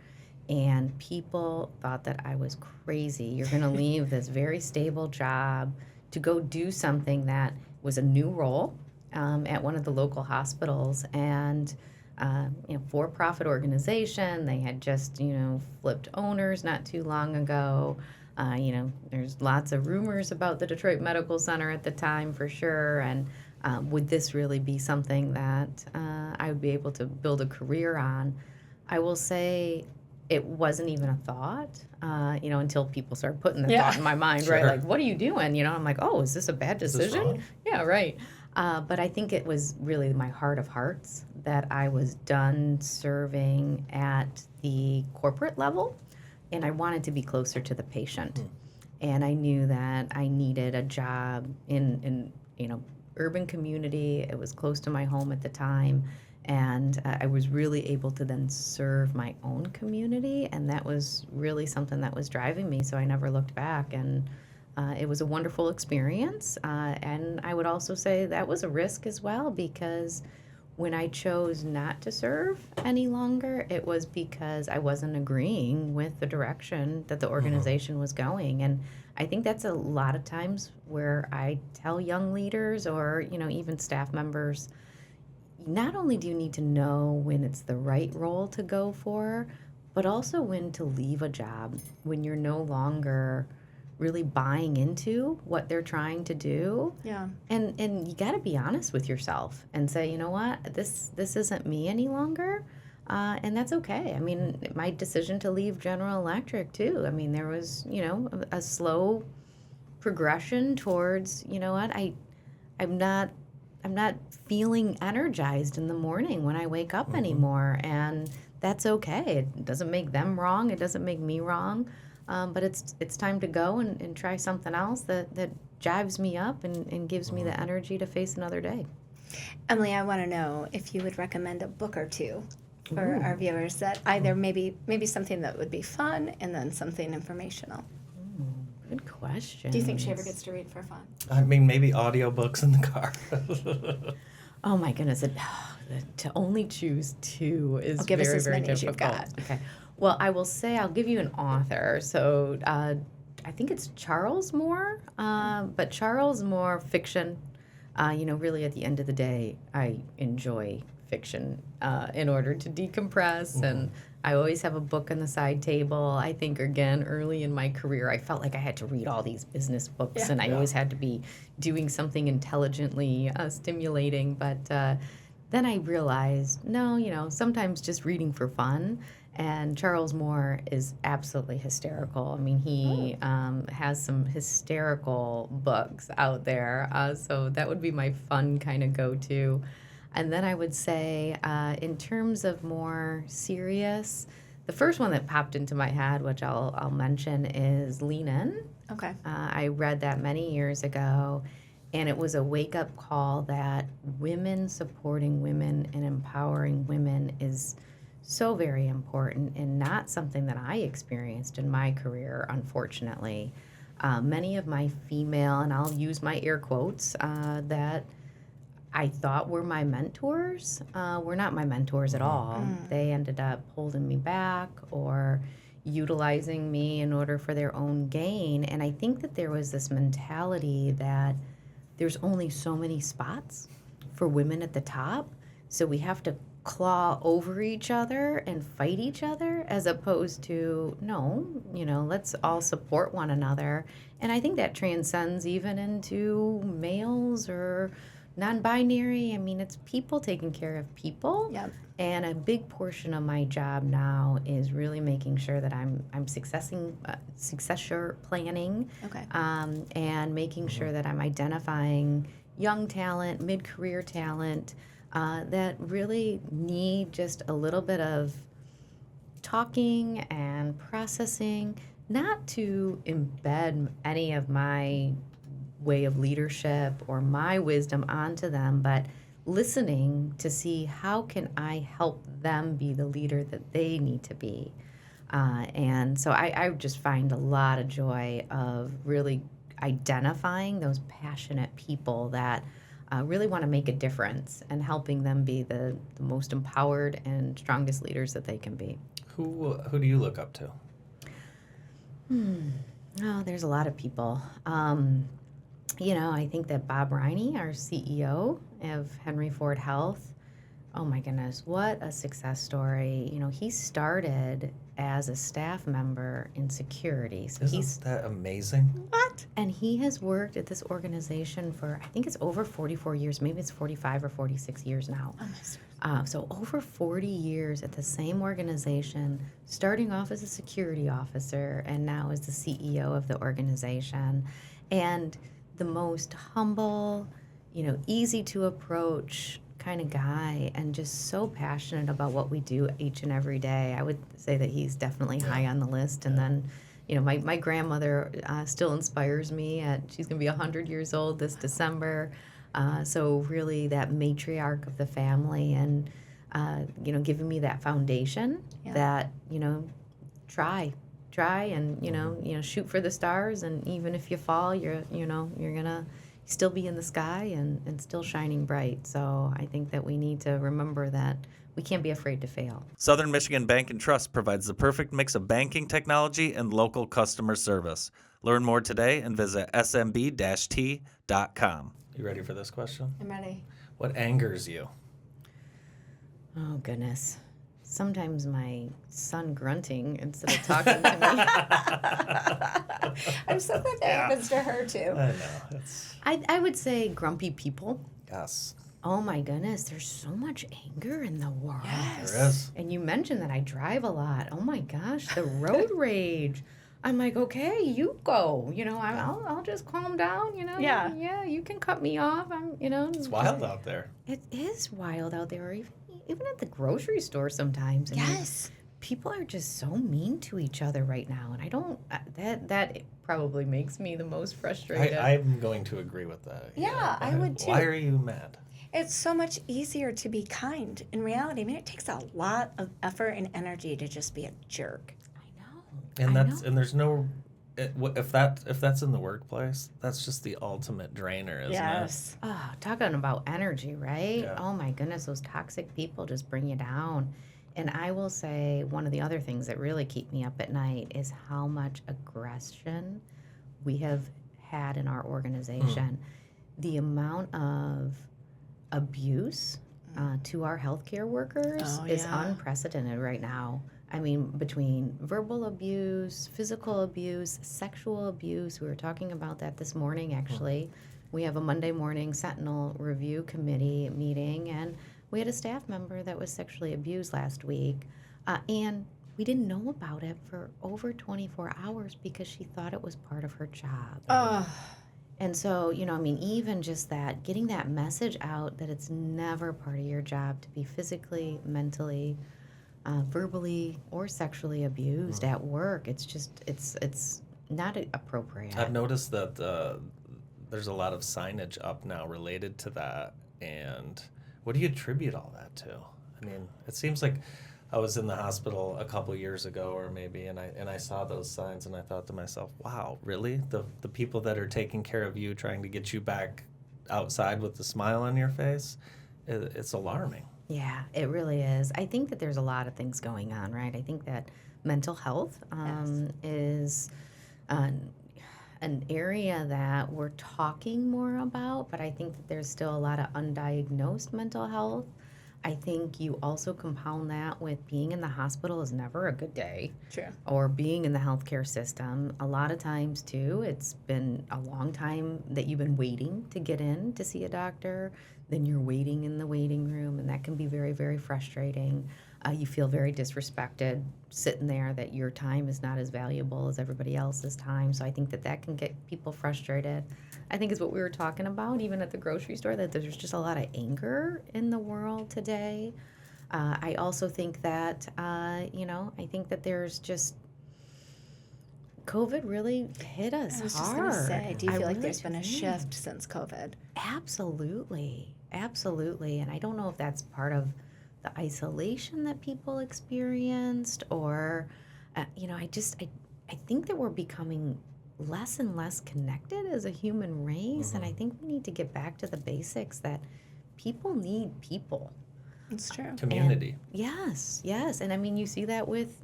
And people thought that I was crazy. You're going to leave this very stable job to go do something that was a new role at one of the local hospitals, and for-profit organization. They had just flipped owners not too long ago. There's lots of rumors about the Detroit Medical Center at the time, for sure. And would this really be something that I would be able to build a career on? I will say it wasn't even a thought, until people started putting the thought in my mind, Sure. right? Like, what are you doing? I'm like, oh, is this a bad Is this decision? wrong? Yeah, right. But I think it was really my heart of hearts that I was done serving at the corporate level, and I wanted to be closer to the patient. And I knew that I needed a job in urban community. It was close to my home at the time, and I was really able to then serve my own community, and that was really something that was driving me. So I never looked back, and it was a wonderful experience. And I would also say that was a risk as well, because when I chose not to serve any longer, it was because I wasn't agreeing with the direction that the organization was going. And I think that's a lot of times where I tell young leaders or, even staff members, not only do you need to know when it's the right role to go for, but also when to leave a job, when you're no longer really buying into what they're trying to do. Yeah. And you got to be honest with yourself and say, you know what, this isn't me any longer. And that's okay. I mean, my decision to leave General Electric too. I mean, there was, a slow progression towards, I'm not feeling energized in the morning when I wake up anymore, and that's okay. It doesn't make them wrong. It doesn't make me wrong. But it's time to go and try something else that jives me up and gives me the energy to face another day. Emily, I want to know if you would recommend a book or two for our viewers that either maybe something that would be fun and then something informational. Good question. Do you think she ever gets to read for fun? I mean, maybe audiobooks in the car. Oh my goodness! To only choose two is Give us very, as very many as you've difficult. got. Okay. Well, I will say I'll give you an author. So I think it's Charles Moore, but Charles Moore fiction. Really at the end of the day, I enjoy fiction in order to decompress, and I always have a book on the side table. I think, again, early in my career, I felt like I had to read all these business books, and I always had to be doing something intelligently stimulating. But then I realized, no, sometimes just reading for fun. And Charles Moore is absolutely hysterical. I mean, he has some hysterical books out there. So that would be my fun kind of go-to. And then I would say, in terms of more serious, the first one that popped into my head, which I'll mention, is Lean In. Okay. I read that many years ago, and it was a wake-up call that women supporting women and empowering women is so very important, and not something that I experienced in my career, unfortunately. Many of my female, and I'll use my air quotes, that I thought were my mentors were not my mentors at all. They ended up holding me back or utilizing me in order for their own gain. And I think that there was this mentality that there's only so many spots for women at the top, so we have to claw over each other and fight each other, as opposed to, no, let's all support one another. And I think that transcends even into males or non-binary. I mean, it's people taking care of people. Yep. And a big portion of my job now is really making sure that I'm successor planning, Okay. and making sure that I'm identifying young talent, mid-career talent, that really need just a little bit of talking and processing, not to embed any of my way of leadership or my wisdom onto them, but listening to see how can I help them be the leader that they need to be. And so I just find a lot of joy of really identifying those passionate people that really want to make a difference and helping them be the most empowered and strongest leaders that they can be. Who do you look up to? Oh, there's a lot of people. I think that Bob Riney, our CEO of Henry Ford Health, oh my goodness, what a success story. He started as a staff member in security. So Isn't that amazing? What? And he has worked at this organization for, I think it's over 44 years. Maybe it's 45 or 46 years now. So over 40 years at the same organization, starting off as a security officer and now as the CEO of the organization. And the most humble, easy to approach kind of guy, and just so passionate about what we do each and every day. I would say that he's definitely high on the list. And then, my grandmother still inspires me. She's going to be 100 years old this December. So really that matriarch of the family, and, giving me that foundation that, try and, shoot for the stars. And even if you fall, you're going to still be in the sky and still shining bright. So I think that we need to remember that we can't be afraid to fail. Southern Michigan Bank and Trust provides the perfect mix of banking technology and local customer service. Learn more today and visit smb-t.com. You ready for this question? I'm ready. What angers you? Oh, goodness. Sometimes my son grunting instead of talking to me. I'm so glad that happens to her, too. I know. I would say grumpy people. Yes. Oh my goodness, there's so much anger in the world. Yes. There is. And you mentioned that I drive a lot. Oh my gosh, the road rage. I'm like, okay, you go. I'll just calm down. Yeah, you can cut me off. It's wild out there. It is wild out there, or even at the grocery store sometimes. Yes. People are just so mean to each other right now, and I don't. That probably makes me the most frustrated. I'm going to agree with that. Yeah, I would too. Why are you mad? It's so much easier to be kind. In reality, it takes a lot of effort and energy to just be a jerk. I know. And there's no. If that's in the workplace, that's just the ultimate drainer, isn't it? Oh, talking about energy, right? Yeah. Oh my goodness, those toxic people just bring you down. And I will say one of the other things that really keep me up at night is how much aggression we have had in our organization. The amount of abuse to our healthcare workers is unprecedented right now. I mean, between verbal abuse, physical abuse, sexual abuse. We were talking about that this morning, actually. We have a Monday morning Sentinel Review Committee meeting, and we had a staff member that was sexually abused last week. And we didn't know about it for over 24 hours because she thought it was part of her job. And so, even just that, getting that message out that it's never part of your job to be physically, mentally, verbally, or sexually abused at work. It's just, it's not appropriate. I've noticed that there's a lot of signage up now related to that. And what do you attribute all that to? I mean, it seems like I was in the hospital a couple years ago or maybe, and I saw those signs and I thought to myself, wow, really? The people that are taking care of you, trying to get you back outside with a smile on your face, it's alarming. Yeah, it really is. I think that there's a lot of things going on, right? I think that mental health is an area that we're talking more about, but I think that there's still a lot of undiagnosed mental health. I think you also compound that with being in the hospital is never a good day. True. Or being in the healthcare system. A lot of times, too, it's been a long time that you've been waiting to get in to see a doctor. Then you're waiting in the waiting room, and that can be very, very frustrating. You feel very disrespected sitting there, that your time is not as valuable as everybody else's time. So I think that that can get people frustrated. I think is what we were talking about, even at the grocery store, that there's just a lot of anger in the world today. I also think that, I think that there's just, COVID really hit us hard. I was just going to say, do you feel like really there's been a do. shift since COVID? Absolutely. Absolutely. And I don't know if that's part of the isolation that people experienced or, I think that we're becoming less and less connected as a human race. And I think we need to get back to the basics that people need people. It's true. Community. And yes. And I mean, you see that with,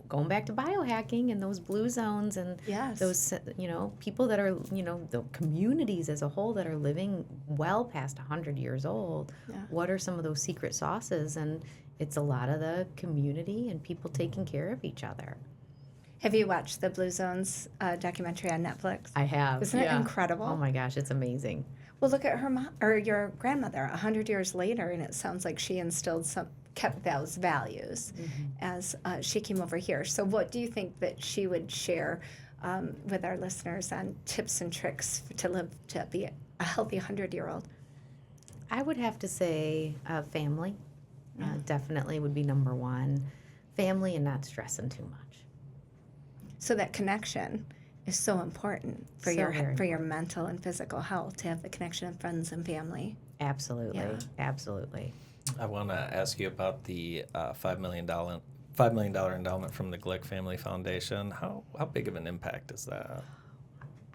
going back to biohacking and those blue zones and those, people that are, the communities as a whole that are living well past 100 years old. Yeah. What are some of those secret sauces? And it's a lot of the community and people taking care of each other. Have you watched the Blue Zones documentary on Netflix? I have. Isn't it incredible? Oh my gosh, it's amazing. Well, look at her mom or your grandmother 100 years later, and it sounds like she kept those values as she came over here. So what do you think that she would share with our listeners on tips and tricks to be a healthy 100-year-old? I would have to say family definitely would be number one. Family and not stressing too much. So that connection is so important for your mental and physical health, to have the connection of friends and family. Absolutely. Yeah. Absolutely. I want to ask you about the $5 million endowment from the Glick Family Foundation. How big of an impact is that?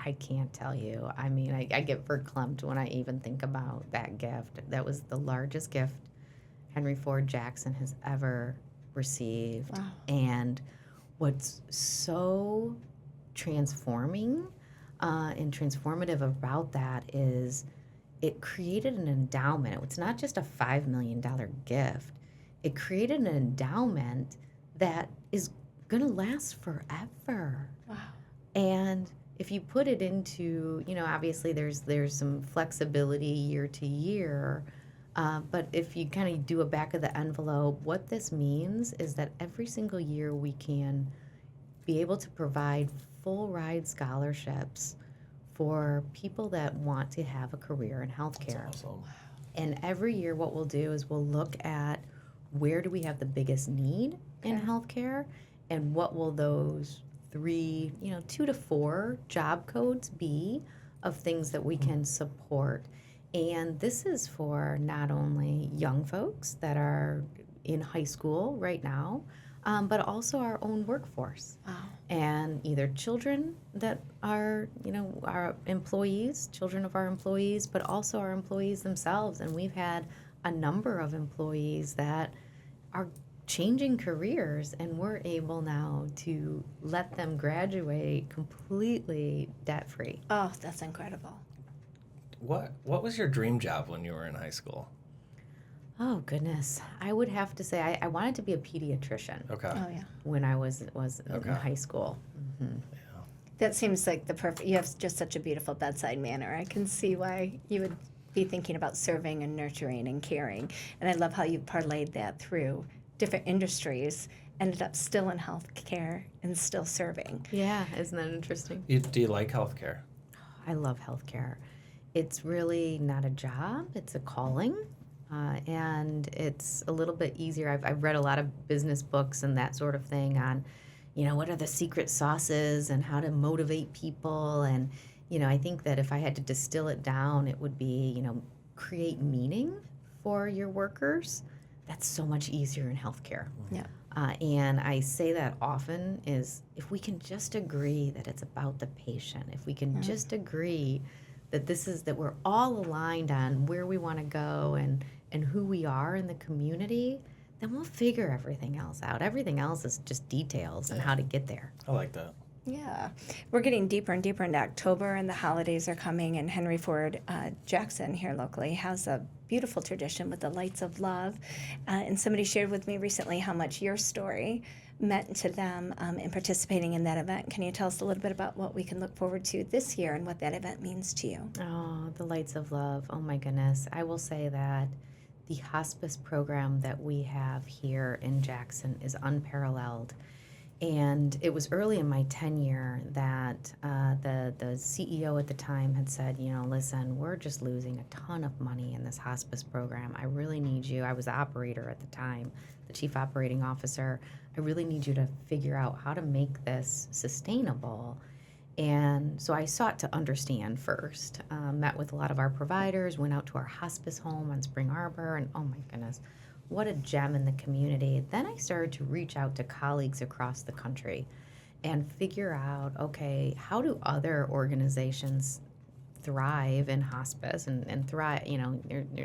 I can't tell you. I mean, I get verklempt when I even think about that gift. That was the largest gift Henry Ford Jackson has ever received. Wow. And what's so transforming and transformative about that is it created an endowment. It's not just a $5 million gift. It created an endowment that is going to last forever. Wow. And if you put it into, obviously there's some flexibility year to year, but if you kind of do a back of the envelope, what this means is that every single year we can be able to provide full ride scholarships for people that want to have a career in healthcare. That's awesome. And every year what we'll do is we'll look at where do we have the biggest need in healthcare, and what will those 2 to 4 job codes be of things that we can support. And this is for not only young folks that are in high school right now, but also our own workforce. Wow. And either children that are, our employees, children of our employees, but also our employees themselves. And we've had a number of employees that are changing careers, and we're able now to let them graduate completely debt-free. Oh, that's incredible. What was your dream job when you were in high school? Oh, goodness. I would have to say I wanted to be a pediatrician. Okay. Oh, yeah. When I was in high school. Mm-hmm. Yeah. That seems like you have just such a beautiful bedside manner. I can see why you would be thinking about serving and nurturing and caring. And I love how you parlayed that through different industries, ended up still in healthcare and still serving. Yeah, isn't that interesting? Do you like healthcare? I love healthcare. It's really not a job, it's a calling. And it's a little bit easier. I've read a lot of business books and that sort of thing on, what are the secret sauces and how to motivate people. And, I think that if I had to distill it down, it would be, create meaning for your workers. That's so much easier in healthcare. Yeah. And I say that often is if we can just agree that it's about the patient, if we can just agree that we're all aligned on where we want to go and who we are in the community, then we'll figure everything else out. Everything else is just details and how to get there. I like that. Yeah, we're getting deeper and deeper into October, and the holidays are coming. And Henry Ford Jackson here locally has a beautiful tradition with the Lights of Love. And somebody shared with me recently how much your story meant to them in participating in that event. Can you tell us a little bit about what we can look forward to this year and what that event means to you? Oh, the Lights of Love. Oh my goodness. I will say that the hospice program that we have here in Jackson is unparalleled. And it was early in my tenure that the CEO at the time had said, listen, we're just losing a ton of money in this hospice program. I really need you. I was the operator at the time, the chief operating officer. I really need you to figure out how to make this sustainable. And so I sought to understand first, met with a lot of our providers, went out to our hospice home on Spring Arbor, and oh my goodness, what a gem in the community. Then I started to reach out to colleagues across the country and figure out, okay, how do other organizations thrive in hospice and thrive?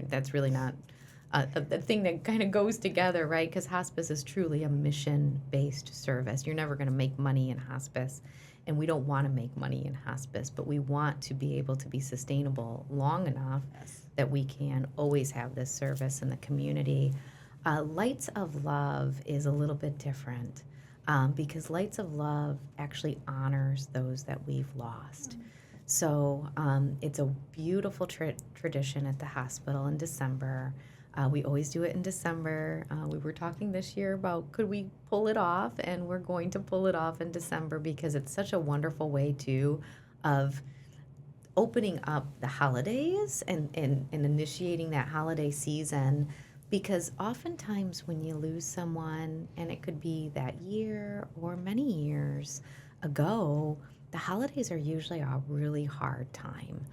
That's really not a thing that kind of goes together, right? Because hospice is truly a mission-based service. You're never going to make money in hospice, and we don't want to make money in hospice, but we want to be able to be sustainable long enough that we can always have this service in the community. Lights of Love is a little bit different because Lights of Love actually honors those that we've lost. So it's a beautiful tradition at the hospital in December. We always do it in December. We were talking this year about could we pull it off, and we're going to pull it off in December because it's such a wonderful way too of opening up the holidays and initiating that holiday season. Because oftentimes when you lose someone, and it could be that year or many years ago, the holidays are usually a really hard time.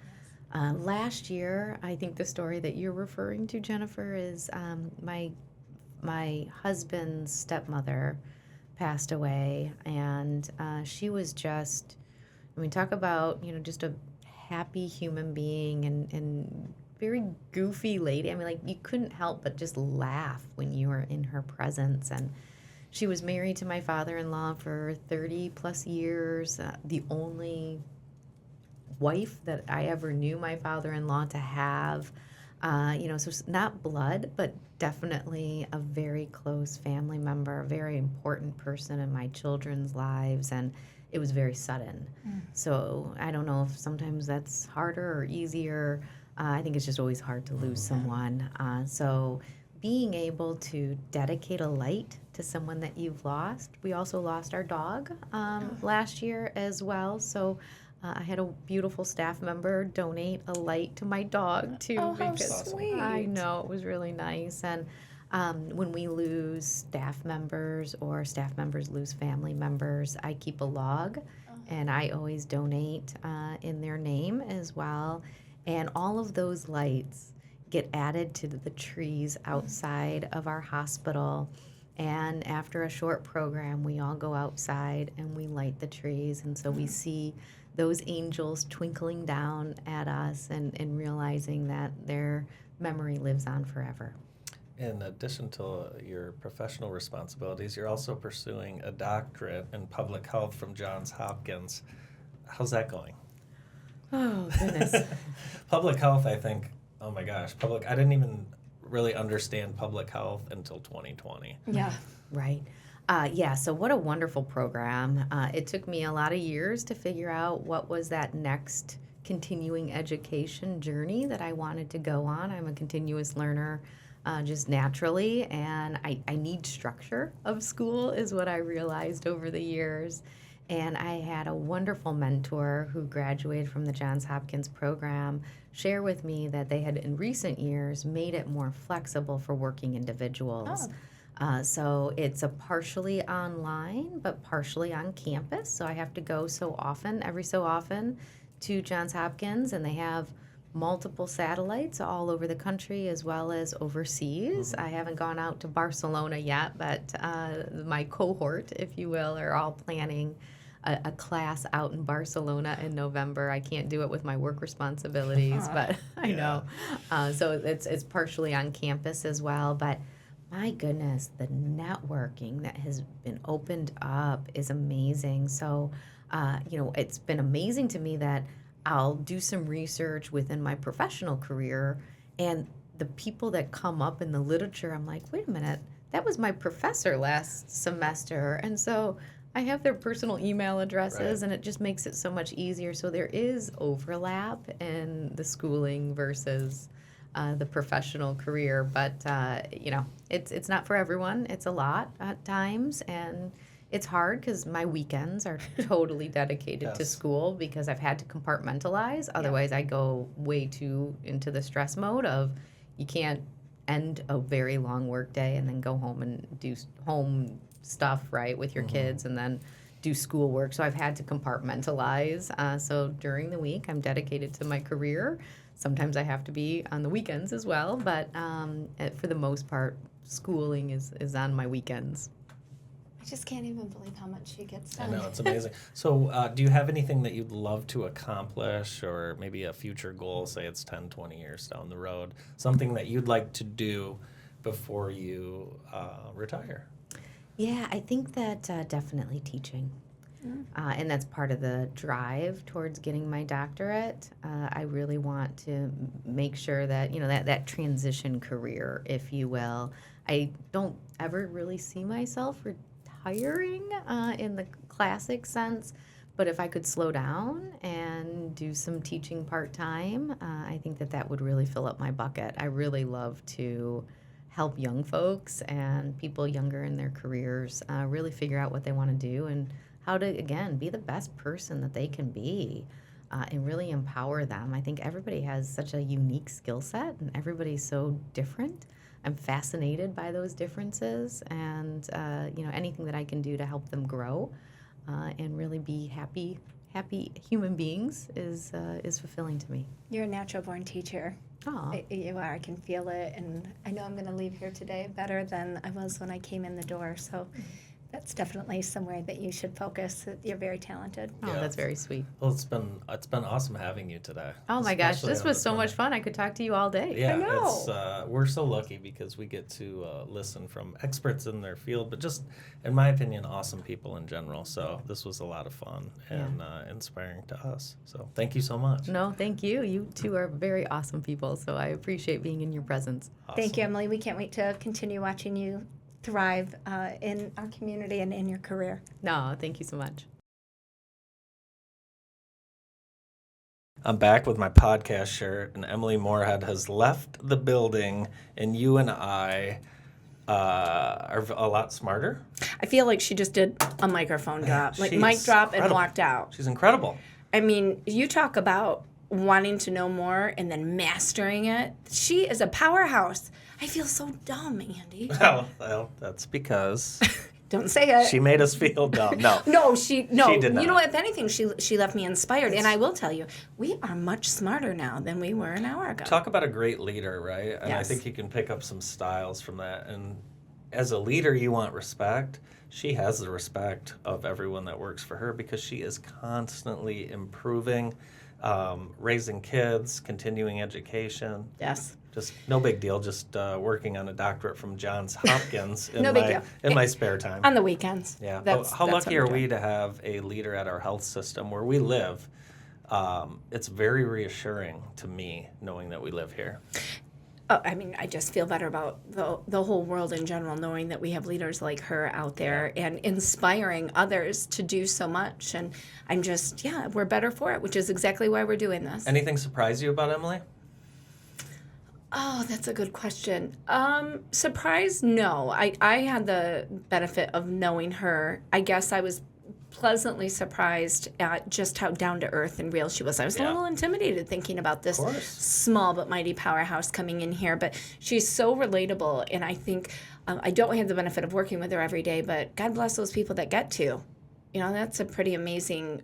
Last year, I think the story that you're referring to, Jennifer, is my husband's stepmother passed away, and she was just, talk about, just a happy human being and very goofy lady. You couldn't help but just laugh when you were in her presence. And she was married to my father-in-law for 30 plus years, the only wife that I ever knew my father-in-law to have. So it's not blood, but definitely a very close family member, a very important person in my children's lives. And it was very sudden. So I don't know if sometimes that's harder or easier. I think it's just always hard to lose someone. So being able to dedicate a light to someone that you've lost. We also lost our dog last year as well. So I had a beautiful staff member donate a light to my dog too. Oh, how because sweet. I know, it was really nice. And when we lose staff members or staff members lose family members, I keep a log and I always donate in their name as well. And all of those lights get added to the trees outside of our hospital. And after a short program, we all go outside and we light the trees. And so we see those angels twinkling down at us and realizing that their memory lives on forever. In addition to your professional responsibilities, you're also pursuing a doctorate in public health from Johns Hopkins. How's that going? Oh, goodness. Public health, I think, oh my gosh, I didn't even really understand public health until 2020. Yeah. Right. So what a wonderful program. It took me a lot of years to figure out what was that next continuing education journey that I wanted to go on. I'm a continuous learner just naturally, and I need structure of school is what I realized over the years. And I had a wonderful mentor who graduated from the Johns Hopkins program share with me that they had in recent years made it more flexible for working individuals. So it's a partially online, but partially on campus. So I have to go every so often to Johns Hopkins, and they have multiple satellites all over the country as well as overseas. I haven't gone out to Barcelona yet, but my cohort, if you will, are all planning a class out in Barcelona in November. I can't do it with my work responsibilities, but I know. So it's partially on campus as well. But my goodness, the networking that has been opened up is amazing. So, it's been amazing to me that I'll do some research within my professional career, and the people that come up in the literature, I'm like, wait a minute, that was my professor last semester. And so I have their personal email addresses, Right. and it just makes it so much easier. So there is overlap in the schooling versus the professional career, but it's not for everyone. It's a lot at times, and it's hard because my weekends are totally dedicated to Yes. school because I've had to compartmentalize. Otherwise, I go way too into the stress mode of you can't end a very long work day and then go home and do home stuff, right, with your kids, and then do schoolwork. So I've had to compartmentalize. So during the week, I'm dedicated to my career. Sometimes I have to be on the weekends as well, but for the most part, schooling is on my weekends. I just can't even believe how much she gets I done. know, it's amazing. So do you have anything that you'd love to accomplish, or maybe a future goal, say it's 10, 20 years down the road, something that you'd like to do before you retire? Yeah, I think that definitely teaching. And that's part of the drive towards getting my doctorate. I really want to make sure that, that transition career, if you will. I don't ever really see myself retiring in the classic sense, but if I could slow down and do some teaching part-time, I think that would really fill up my bucket. I really love to help young folks and people younger in their careers really figure out what they want to do and how to, again, be the best person that they can be and really empower them. I think everybody has such a unique skill set and everybody's so different. I'm fascinated by those differences, and anything that I can do to help them grow and really be happy human beings is fulfilling to me. You're a natural born teacher. Oh, You are. I can feel it, and I know I'm going to leave here today better than I was when I came in the door. So that's definitely somewhere that you should focus. You're very talented. oh, Yeah. that's very sweet. Well, it's been awesome having you today. Oh my gosh, especially this on was this so much Monday. fun. I could talk to you all day. Yeah, I know. it's we're so lucky because we get to listen from experts in their field, but just, in my opinion, awesome people in general. So this was a lot of fun and inspiring to us. So thank you so much. No, thank you. You two are very awesome people, so I appreciate being in your presence. Thank you, Emily. We can't wait to continue watching you thrive in our community and in your career. No, thank you so much. I'm back with my podcast shirt, and Emily Moorhead has left the building, and you and I are a lot smarter. I feel like she just did a microphone drop, like She's mic drop and incredible. walked out. She's incredible. I mean, you talk about wanting to know more and then mastering it. She is a powerhouse. I feel so dumb, Andy. Well, that's because Don't say it. she made us feel dumb. No. No. She did You know not. what? If anything, she left me inspired. And I will tell you, we are much smarter now than we were an hour ago. Talk about a great leader, right? And I Yes. think you can pick up some styles from that. And as a leader, you want respect. She has the respect of everyone that works for her because she is constantly improving, raising kids, continuing education. Yes. Just no big deal. Just working on a doctorate from Johns Hopkins in No big deal. my spare time. On the weekends. Yeah. But That's, how that's lucky what are I'm we doing. to have a leader at our health system where we live? It's very reassuring to me knowing that we live here. Oh, I mean, I just feel better about the whole world in general, knowing that we have leaders like her out there and inspiring others to do so much. And I'm just, we're better for it, which is exactly why we're doing this. Anything surprise you about Emily? Oh, that's a good question. Surprise? No. I had the benefit of knowing her. I guess I was pleasantly surprised at just how down to earth and real she was. I was a Yeah. little intimidated thinking about this course. small but mighty powerhouse coming in here, but she's so relatable, and I think I don't have the benefit of working with her every day, but God bless those people that get to. You know, that's a pretty amazing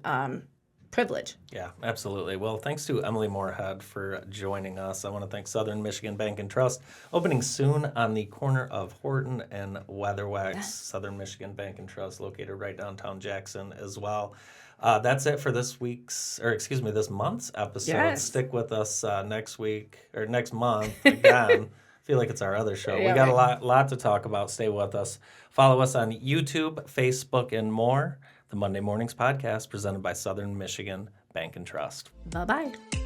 privilege. Yeah, absolutely. Well, thanks to Emily Moorhead for joining us. I want to thank Southern Michigan Bank and Trust, opening soon on the corner of Horton and Weatherwax. Yes. Southern Michigan Bank and Trust, located right downtown Jackson as well. That's it for this month's episode. Yes. Stick with us next month again. I feel like it's our other show. Yeah, We got right. a lot to talk about. Stay with us. Follow us on YouTube, Facebook, and more. The Monday Mornings Podcast, presented by Southern Michigan Bank and Trust. Bye-bye.